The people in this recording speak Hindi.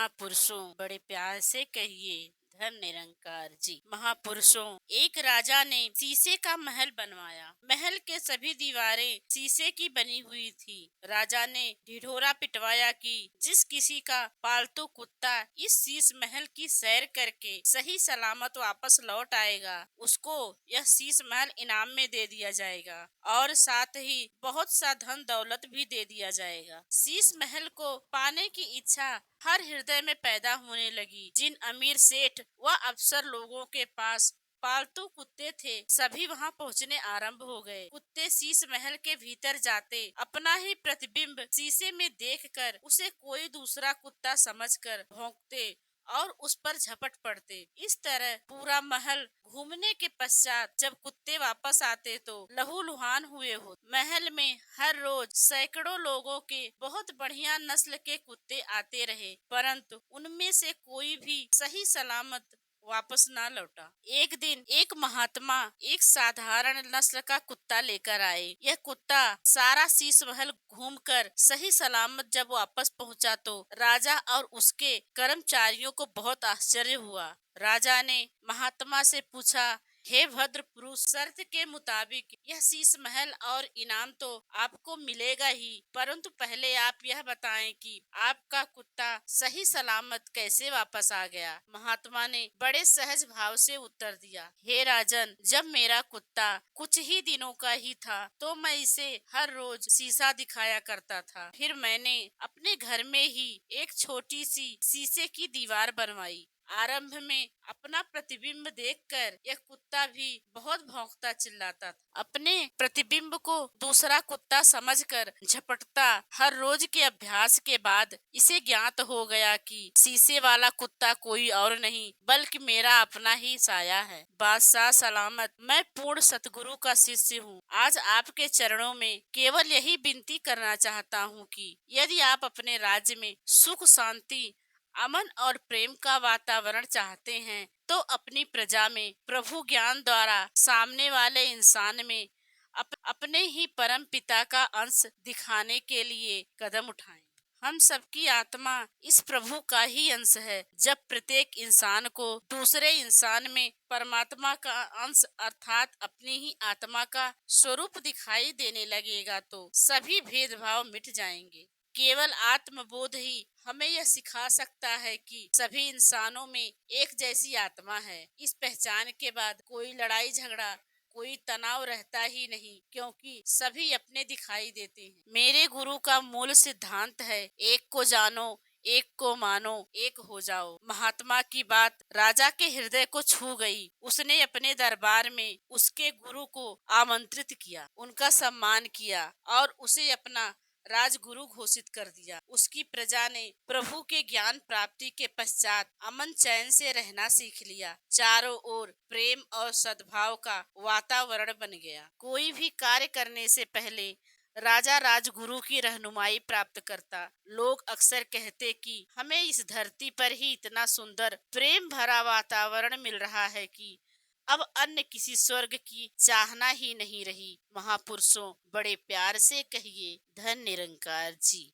महापुरुषों बड़े प्यार से कहिए धन निरंकार जी। महापुरुषों, एक राजा ने शीशे का महल बनवाया। महल के सभी दीवारें शीशे की बनी हुई थी। राजा ने ढिढोरा पिटवाया कि जिस किसी का पालतू कुत्ता इस शीश महल की सैर करके सही सलामत वापस लौट आएगा, उसको यह शीश महल इनाम में दे दिया जाएगा और साथ ही बहुत सा धन दौलत भी दे दिया जाएगा। शीश महल को पाने की इच्छा हर हृदय में पैदा होने लगी। जिन अमीर सेठ व अफसर लोगों के पास पालतू कुत्ते थे, सभी वहां पहुंचने आरंभ हो गए। कुत्ते शीश महल के भीतर जाते, अपना ही प्रतिबिंब शीशे में देखकर उसे कोई दूसरा कुत्ता समझकर भौंकते और उस पर झपट पड़ते। इस तरह पूरा महल घूमने के पश्चात जब कुत्ते वापस आते तो लहूलुहान हुए हो। महल में हर रोज सैकड़ों लोगों के बहुत बढ़िया नस्ल के कुत्ते आते रहे, परंतु उनमें से कोई भी सही सलामत वापस ना लौटा। एक दिन एक महात्मा एक साधारण नस्ल का कुत्ता लेकर आए। यह कुत्ता सारा शीश महल घूमकर सही सलामत जब वापस पहुंचा तो राजा और उसके कर्मचारियों को बहुत आश्चर्य हुआ। राजा ने महात्मा से पूछा, हे भद्र पुरुष, शर्त के मुताबिक यह शीश महल और इनाम तो आपको मिलेगा ही, परंतु पहले आप यह बताएं कि आपका कुत्ता सही सलामत कैसे वापस आ गया। महात्मा ने बड़े सहज भाव से उत्तर दिया, हे राजन, जब मेरा कुत्ता कुछ ही दिनों का ही था तो मैं इसे हर रोज शीशा दिखाया करता था। फिर मैंने अपने घर में ही एक छोटी सी शीशे की दीवार बनवाई। आरंभ में अपना प्रतिबिंब देखकर यह कुत्ता भी बहुत भौंकता चिल्लाता था। अपने प्रतिबिंब को दूसरा कुत्ता समझकर झपटता। हर रोज के अभ्यास के बाद इसे ज्ञात हो गया कि शीशे वाला कुत्ता कोई और नहीं बल्कि मेरा अपना ही साया है। बादशाह सलामत, मैं पूर्ण सतगुरु का शिष्य हूँ। आज आपके चरणों में केवल यही विनती करना चाहता हूँ कि यदि आप अपने राज्य में सुख, शांति, अमन और प्रेम का वातावरण चाहते हैं तो अपनी प्रजा में प्रभु ज्ञान द्वारा सामने वाले इंसान में अपने ही परम पिता का अंश दिखाने के लिए कदम उठाएं। हम सबकी आत्मा इस प्रभु का ही अंश है। जब प्रत्येक इंसान को दूसरे इंसान में परमात्मा का अंश अर्थात अपनी ही आत्मा का स्वरूप दिखाई देने लगेगा तो सभी भेदभाव मिट जाएंगे। केवल आत्मबोध ही हमें यह सिखा सकता है कि सभी इंसानों में एक जैसी आत्मा है। इस पहचान के बाद कोई लड़ाई झगड़ा, कोई तनाव रहता ही नहीं, क्योंकि सभी अपने दिखाई देते हैं। मेरे गुरु का मूल सिद्धांत है, एक को जानो, एक को मानो, एक हो जाओ। महात्मा की बात राजा के हृदय को छू गई। उसने अपने दरबार में उसके गुरु को आमंत्रित किया, उनका सम्मान किया और उसे अपना राजगुरु घोषित कर दिया। उसकी प्रजा ने प्रभु के ज्ञान प्राप्ति के पश्चात अमन चैन से रहना सीख लिया। चारों ओर प्रेम और सद्भाव का वातावरण बन गया। कोई भी कार्य करने से पहले राजा राजगुरु की रहनुमाई प्राप्त करता। लोग अक्सर कहते कि हमें इस धरती पर ही इतना सुंदर प्रेम भरा वातावरण मिल रहा है कि अब अन्य किसी स्वर्ग की चाहना ही नहीं रही। महापुरुषों, बड़े प्यार से कहिए धन निरंकार जी।